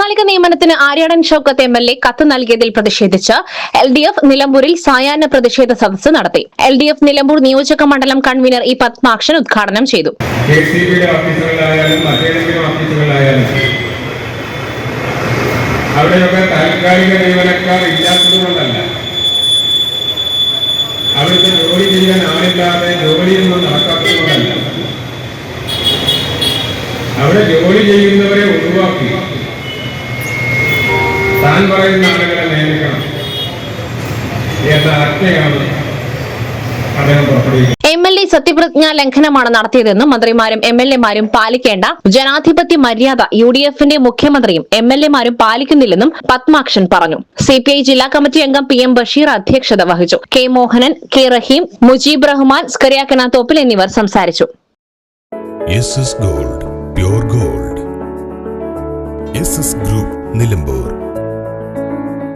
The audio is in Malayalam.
താൽക്കാലിക നിയമനത്തിന് ആര്യാടൻ ഷൌക്കത്ത് MLA കത്ത് നൽകിയതിൽ പ്രതിഷേധിച്ച് LDF നിലമ്പൂരിൽ സായാഹ്ന പ്രതിഷേധ സദസ്സ് നടത്തി. LDF നിലമ്പൂർ നിയോജക മണ്ഡലം കൺവീനർ E. പത്മാക്ഷൻ ഉദ്ഘാടനം ചെയ്തു. അവിടെയൊക്കെ താൽക്കാലിക ജീവനക്കാർ ഇല്ലാത്തതുകൊണ്ടല്ല, അവിടുത്തെ ജോലി ചെയ്യാൻ ആളില്ലാതെ ജോലിയൊന്നും നടക്കാത്തതുകൊണ്ടല്ല, അവിടെ ജോലി ചെയ്യുന്നവരെ ഒഴിവാക്കി താൻ പറയുന്ന ആളുകളെ നിയമിക്കണം എന്ന ആജ്ഞയാണ് അദ്ദേഹം പുറപ്പെടുവിക്കുന്നത്. MLA സത്യപ്രതിജ്ഞാ ലംഘനമാണ് നടത്തിയതെന്നും മന്ത്രിമാരും MLA-മാരും പാലിക്കേണ്ട ജനാധിപത്യ മര്യാദ UDF-ന്റെ മുഖ്യമന്ത്രിയും MLA-മാരും പാലിക്കുന്നില്ലെന്നും പത്മാക്ഷൻ പറഞ്ഞു. CPI ജില്ലാ കമ്മിറ്റി അംഗം PM ബഷീർ അധ്യക്ഷത വഹിച്ചു. K. മോഹനൻ, K. റഹീം, മുജീബ് റഹ്മാൻ, സ്കറിയാക്കനാത്തോപ്പിൽ എന്നിവർ സംസാരിച്ചു. SS Gold, Pure Gold. SS Group, Nilambur.